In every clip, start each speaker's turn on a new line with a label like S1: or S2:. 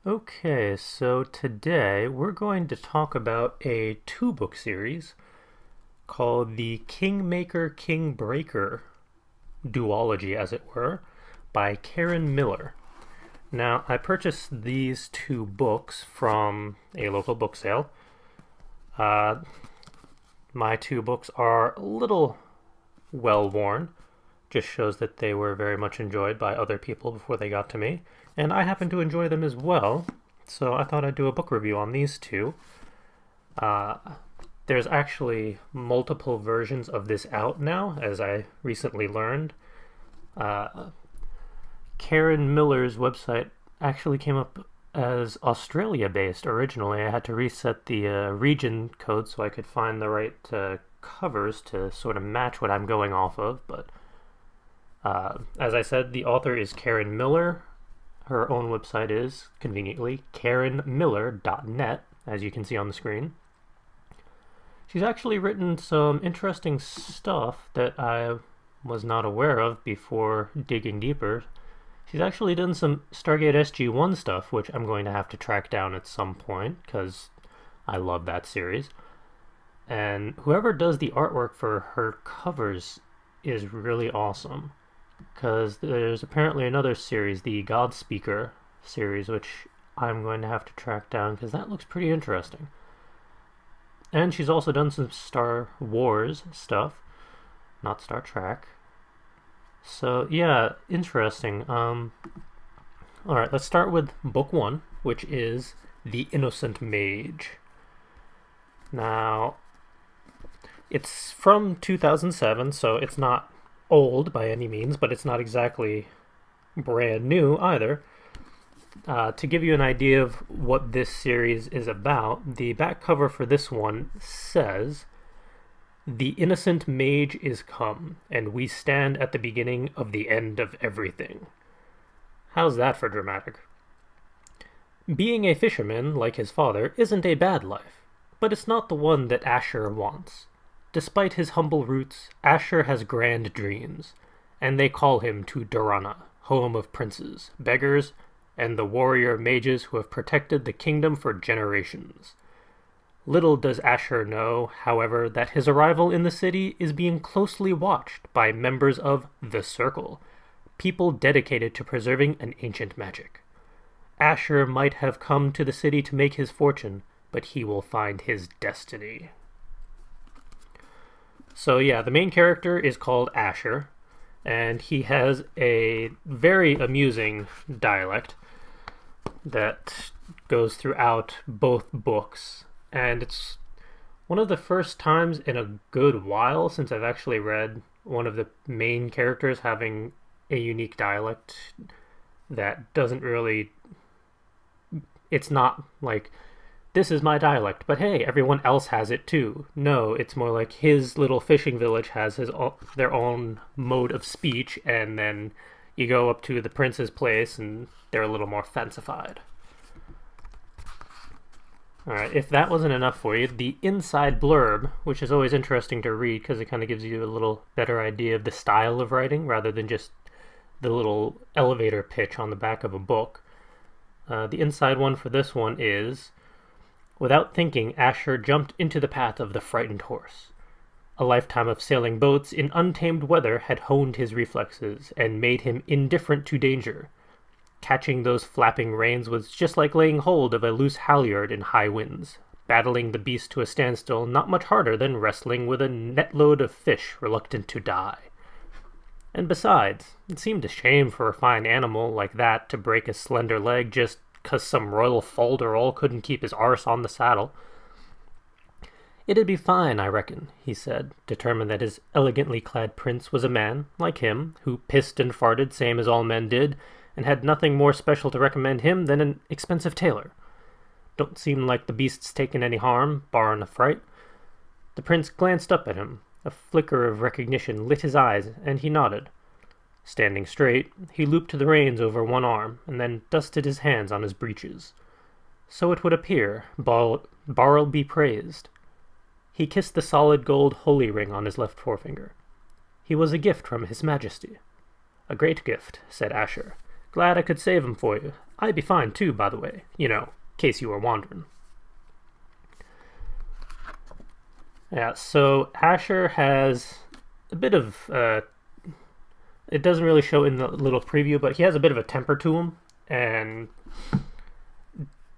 S1: Okay, so today we're going to talk about a two-book series called the Kingmaker, Kingbreaker duology, as it were, by Karen Miller. Now, I purchased these two books from a local book sale. My two books are a little well-worn. Just shows that they were very much enjoyed by other people before they got to me. And I happen to enjoy them as well, so I thought I'd do a book review on these two. There's actually multiple versions of this out now, as I recently learned. Karen Miller's website actually came up as Australia-based originally. I had to reset the region code so I could find the right covers to sort of match what I'm going off of, but as I said, the author is Karen Miller. Her own website is, conveniently, karenmiller.net, as you can see on the screen. She's actually written some interesting stuff that I was not aware of before digging deeper. She's actually done some Stargate SG-1 stuff, which I'm going to have to track down at some point, because I love that series. And whoever does the artwork for her covers is really awesome. Because there's apparently another series, the God Speaker series, which I'm going to have to track down because that looks pretty interesting. And she's also done some Star Wars stuff, not Star Trek. So yeah, interesting. Alright, let's start with book one, which is The Innocent Mage. Now, it's from 2007, so it's not old by any means, but it's not exactly brand new either. To give you an idea of what this series is about, the back cover for this one says, "The innocent mage is come, and we stand at the beginning of the end of everything." How's that for dramatic? Being a fisherman, like his father, isn't a bad life, but it's not the one that Asher wants. Despite his humble roots, Asher has grand dreams, and they call him to Durana, home of princes, beggars, and the warrior mages who have protected the kingdom for generations. Little does Asher know, however, that his arrival in the city is being closely watched by members of the Circle, people dedicated to preserving an ancient magic. Asher might have come to the city to make his fortune, but he will find his destiny. So yeah, the main character is called Asher, and he has a very amusing dialect that goes throughout both books. And it's one of the first times in a good while since I've actually read one of the main characters having a unique dialect that doesn't really... It's not like, this is my dialect, but hey, everyone else has it too. No, it's more like his little fishing village has their own mode of speech, and then you go up to the prince's place and they're a little more fancified. Alright, if that wasn't enough for you, the inside blurb, which is always interesting to read because it kind of gives you a little better idea of the style of writing rather than just the little elevator pitch on the back of a book. The inside one for this one is, "Without thinking, Asher jumped into the path of the frightened horse. A lifetime of sailing boats in untamed weather had honed his reflexes and made him indifferent to danger. Catching those flapping reins was just like laying hold of a loose halyard in high winds, battling the beast to a standstill not much harder than wrestling with a netload of fish reluctant to die. And besides, it seemed a shame for a fine animal like that to break a slender leg just 'cause some royal folderol couldn't keep his arse on the saddle. It'd be fine, I reckon," he said, determined that his elegantly clad prince was a man, like him, who pissed and farted same as all men did, and had nothing more special to recommend him than an expensive tailor. Don't seem like the beast's taken any harm, barrin' a fright." The prince glanced up at him. A flicker of recognition lit his eyes, and he nodded. Standing straight, he looped the reins over one arm, and then dusted his hands on his breeches. So it would appear, Barl be praised. He kissed the solid gold holy ring on his left forefinger. "He was a gift from His Majesty." "A great gift," said Asher. "Glad I could save him for you. I'd be fine too, by the way, case you were wondering." Yeah, so Asher has a bit of, it doesn't really show in the little preview, but he has a bit of a temper to him, and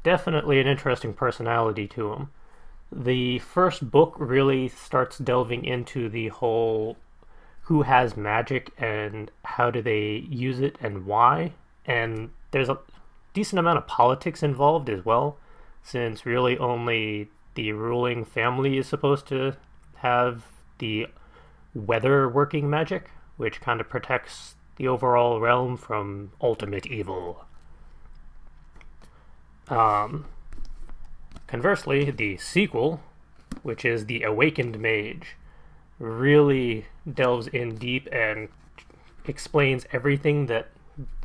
S1: definitely an interesting personality to him. The first book really starts delving into the whole who has magic and how do they use it and why, and there's a decent amount of politics involved as well, since really only the ruling family is supposed to have the weather working magic, which kind of protects the overall realm from ultimate evil. Conversely, the sequel, which is the Awakened Mage, really delves in deep and explains everything that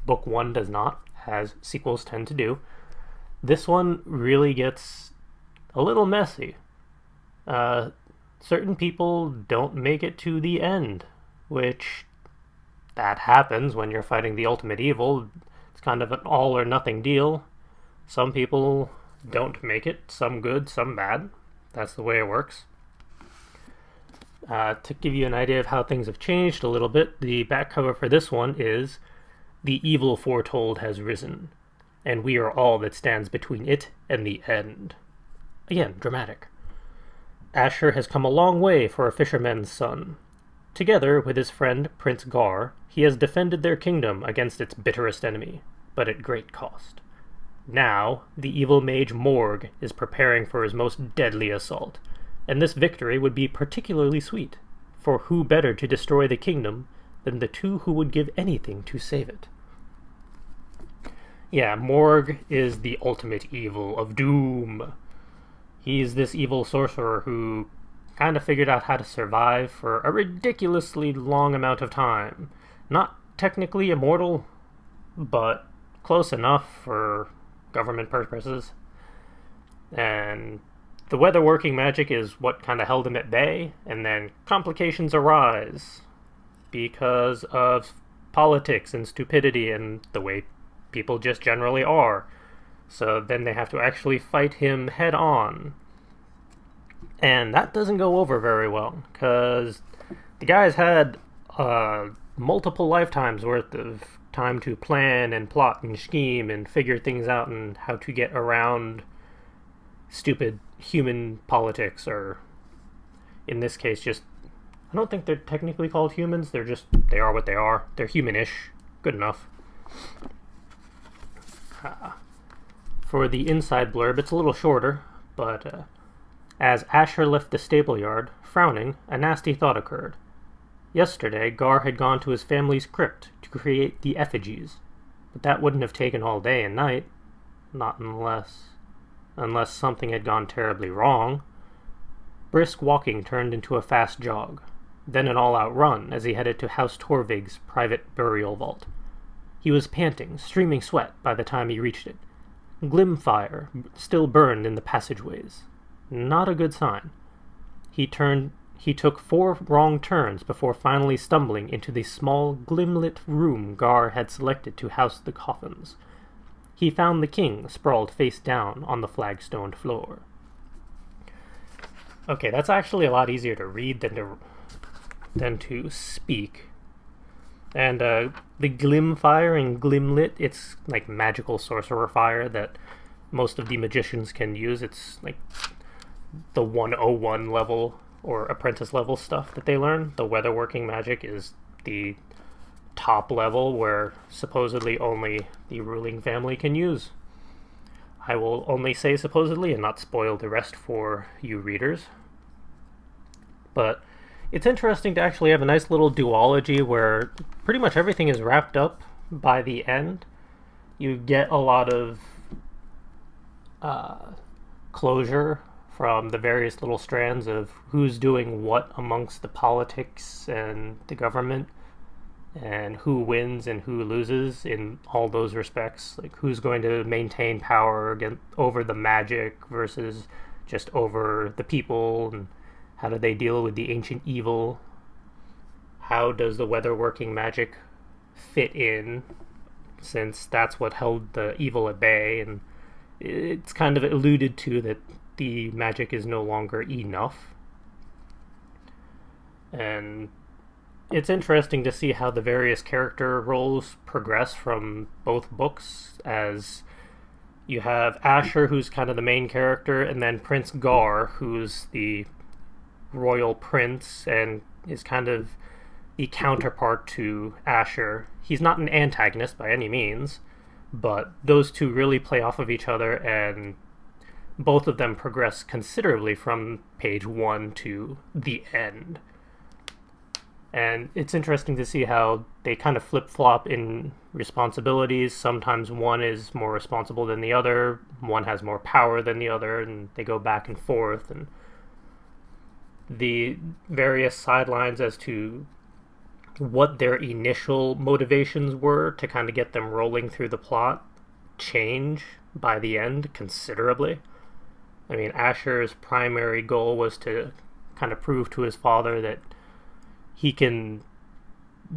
S1: book 1 does not, as sequels tend to do. This one really gets a little messy. Certain people don't make it to the end, which that happens when you're fighting the ultimate evil. It's kind of an all or nothing deal. Some people don't make it, some good, some bad. That's the way it works. To give you an idea of how things have changed a little bit, the back cover for this one is "The evil foretold has risen, and we are all that stands between it and the end." Again, dramatic. Asher has come a long way for a fisherman's son. Together with his friend Prince Gar, he has defended their kingdom against its bitterest enemy, but at great cost. Now, the evil mage Morg is preparing for his most deadly assault, and this victory would be particularly sweet, for who better to destroy the kingdom than the two who would give anything to save it? Yeah, Morg is the ultimate evil of doom. He's this evil sorcerer who kind of figured out how to survive for a ridiculously long amount of time. Not technically immortal, but close enough for government purposes. And the weather working magic is what kind of held him at bay, and then complications arise because of politics and stupidity and the way people just generally are. So then they have to actually fight him head on. And that doesn't go over very well, because the guy's had multiple lifetimes worth of time to plan and plot and scheme and figure things out and how to get around stupid human politics, or in this case just, I don't think they're technically called humans, they are what they are. They're human-ish. Good enough. For the inside blurb, it's a little shorter, but as Asher left the stable yard, frowning, a nasty thought occurred. Yesterday, Gar had gone to his family's crypt to create the effigies, but that wouldn't have taken all day and night. Not unless something had gone terribly wrong. Brisk walking turned into a fast jog, then an all-out run as he headed to House Torvig's private burial vault. He was panting, streaming sweat by the time he reached it. Glim fire still burned in the passageways. Not a good sign. He took 4 wrong turns before finally stumbling into the small, glimlit room Gar had selected to house the coffins. He found the king sprawled face down on the flagstoned floor. Okay, that's actually a lot easier to read than to speak. And the glim fire and glimlit, it's like magical sorcerer fire that most of the magicians can use. It's like the 101 level or apprentice level stuff that they learn. The weather working magic is the top level where supposedly only the ruling family can use. I will only say supposedly and not spoil the rest for you readers. But it's interesting to actually have a nice little duology where pretty much everything is wrapped up by the end. You get a lot of closure from the various little strands of who's doing what amongst the politics and the government, and who wins and who loses in all those respects. Like who's going to maintain power over the magic versus just over the people, and How do they deal with the ancient evil? How does the weatherworking magic fit in, since that's what held the evil at bay? And it's kind of alluded to that the magic is no longer enough. And it's interesting to see how the various character roles progress from both books, as you have Asher, who's kind of the main character, and then Prince Gar, who's the royal prince and is kind of the counterpart to Asher. He's not an antagonist by any means, but those two really play off of each other, and both of them progress considerably from page 1 to the end. And it's interesting to see how they kind of flip-flop in responsibilities. Sometimes one is more responsible than the other, one has more power than the other, and they go back and forth. And the various sidelines as to what their initial motivations were to kind of get them rolling through the plot change by the end considerably. I mean, Asher's primary goal was to kind of prove to his father that he can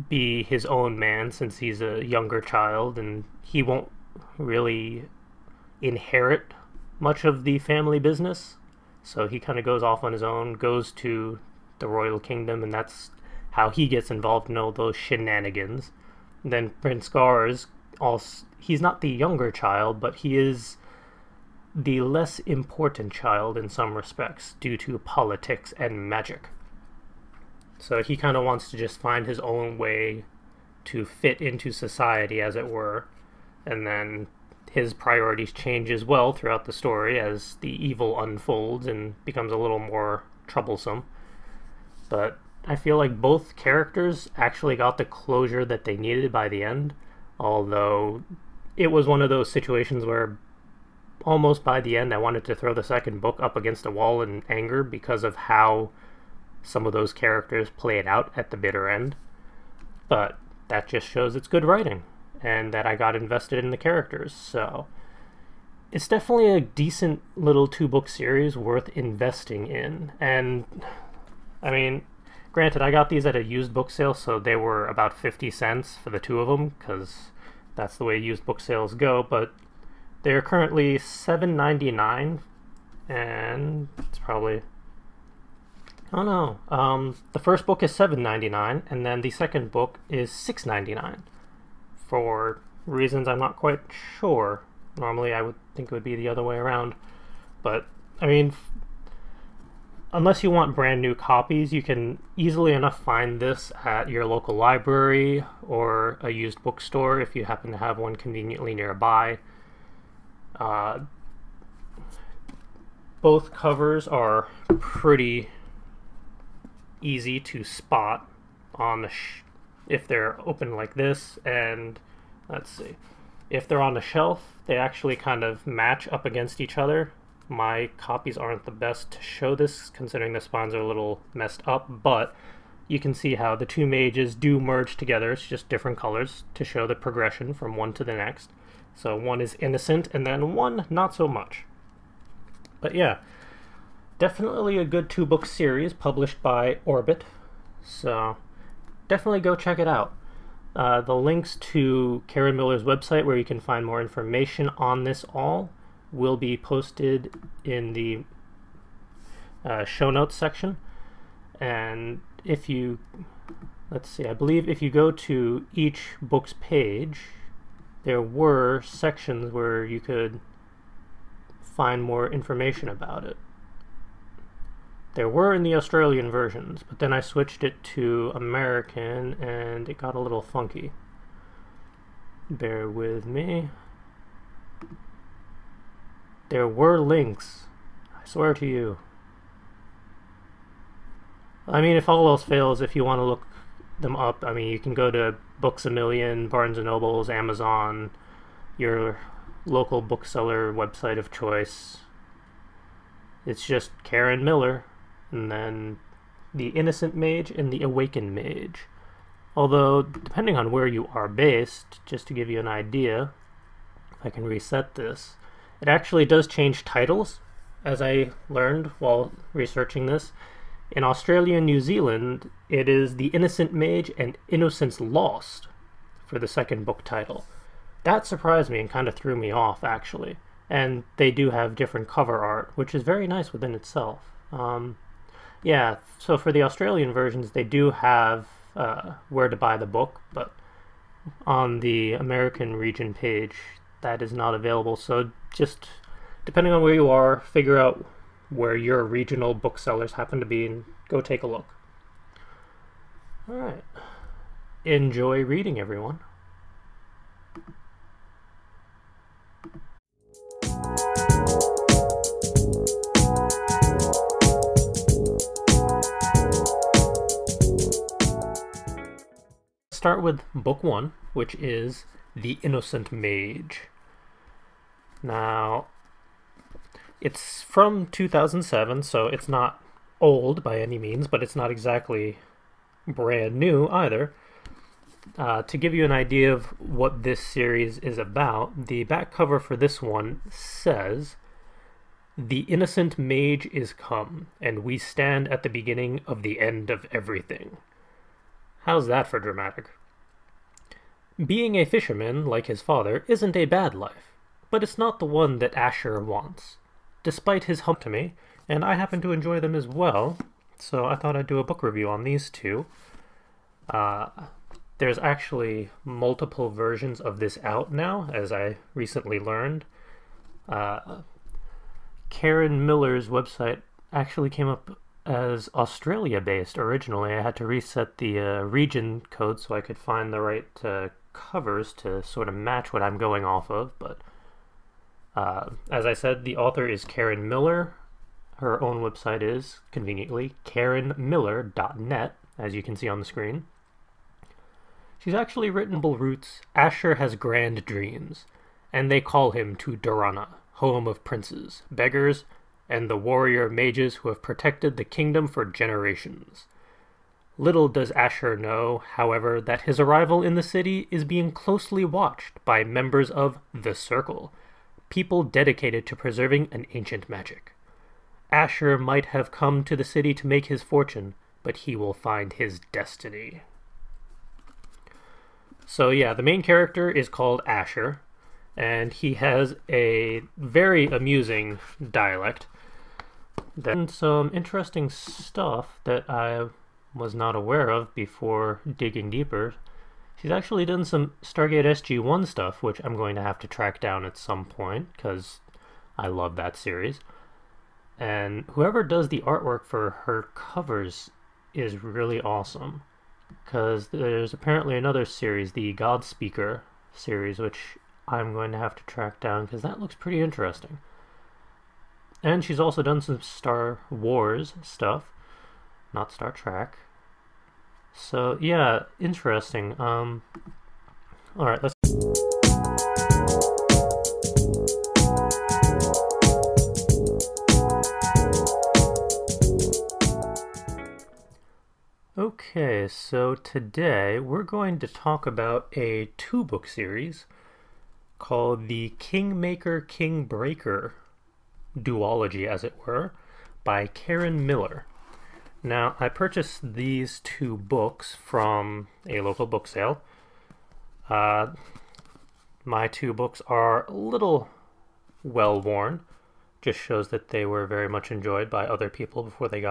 S1: be his own man since he's a younger child, and he won't really inherit much of the family business. So he kind of goes off on his own, goes to the royal kingdom, and that's how he gets involved in all those shenanigans. And then Prince Gar's also, he's not the younger child, but he is the less important child in some respects due to politics and magic. So he kind of wants to just find his own way to fit into society, as it were. And then his priorities change as well throughout the story as the evil unfolds and becomes a little more troublesome. But I feel like both characters actually got the closure that they needed by the end, although it was one of those situations where almost by the end I wanted to throw the second book up against a wall in anger because of how some of those characters played out at the bitter end. But that just shows it's good writing and that I got invested in the characters. So it's definitely a decent little 2-book series worth investing in. And I mean, granted, I got these at a used book sale, so they were about 50 cents for the 2 of them, because that's the way used book sales go. But they're currently $7.99, and it's probably, oh no, the first book is $7.99, and then the second book is $6.99, for reasons I'm not quite sure. Normally I would think it would be the other way around, but I mean, unless you want brand new copies, you can easily enough find this at your local library or a used bookstore if you happen to have one conveniently nearby. Both covers are pretty easy to spot on the if they're open like this, and let's see, if they're on the shelf, they actually kind of match up against each other. My copies aren't the best to show this, considering the spines are a little messed up, but you can see how the 2 mages do merge together. It's just different colors to show the progression from one to the next. So one is innocent, and then one not so much. But yeah, definitely a good 2-book series published by Orbit, so definitely go check it out. The links to Karen Miller's website, where you can find more information on this all, will be posted in the show notes section. And if you, let's see, I believe if you go to each book's page, there were sections where you could find more information about it. There were in the Australian versions, but then I switched it to American and it got a little funky. Bear with me. There were links, I swear to you. I mean, if all else fails, if you want to look them up, I mean, you can go to Books A Million, Barnes & Nobles, Amazon, your local bookseller website of choice. It's just Karen Miller, and then the Innocent Mage and the Awakened Mage. Although, depending on where you are based, just to give you an idea, if I can reset this, it actually does change titles, as I learned while researching this. In Australia and New Zealand, it is The Innocent Mage and Innocence Lost for the second book title. That surprised me and kind of threw me off, actually. And they do have different cover art, which is very nice within itself. Yeah, so for the Australian versions, they do have where to buy the book, but on the American region page, that is not available. So just depending on where you are, figure out where your regional booksellers happen to be and go take a look. Alright. Enjoy reading, everyone. Start with book 1, which is The Innocent Mage. Now, it's from 2007, so it's not old by any means, but it's not exactly brand new either. To give you an idea of what this series is about, the back cover for this one says, "The innocent mage is come, and we stand at the beginning of the end of everything." How's that for dramatic? Being a fisherman, like his father, isn't a bad life, but it's not the one that Asher wants. Despite his hump to me, and I happen to enjoy them as well, so I thought I'd do a book review on these two. There's actually multiple versions of this out now, as I recently learned. Karen Millers' website actually came up as Australia-based originally. I had to reset the region code so I could find the right covers to sort of match what I'm going off of, but as I said, the author is Karen Miller. Her own website is, conveniently, karenmiller.net, as you can see on the screen. She's actually written Roots, Asher has grand dreams, and they call him to Durana, home of princes, beggars, and the warrior mages who have protected the kingdom for generations. Little does Asher know, however, that his arrival in the city is being closely watched by members of the Circle, people dedicated to preserving an ancient magic. Asher might have come to the city to make his fortune, but he will find his destiny. So yeah, the main character is called Asher, and he has a very amusing dialect. Then some interesting stuff that I was not aware of before digging deeper. She's actually done some Stargate SG-1 stuff, which I'm going to have to track down at some point, because I love that series. And whoever does the artwork for her covers is really awesome, because there's apparently another series, the Godspeaker series, which I'm going to have to track down, because that looks pretty interesting. And she's also done some Star Wars stuff, not Star Trek. So yeah, interesting. Alright, let's... Okay, so today we're going to talk about a two-book series called the Kingmaker, Kingbreaker duology, as it were, by Karen Miller. Now, I purchased these two books from a local book sale. My two books are a little well-worn. Just shows that they were very much enjoyed by other people before they got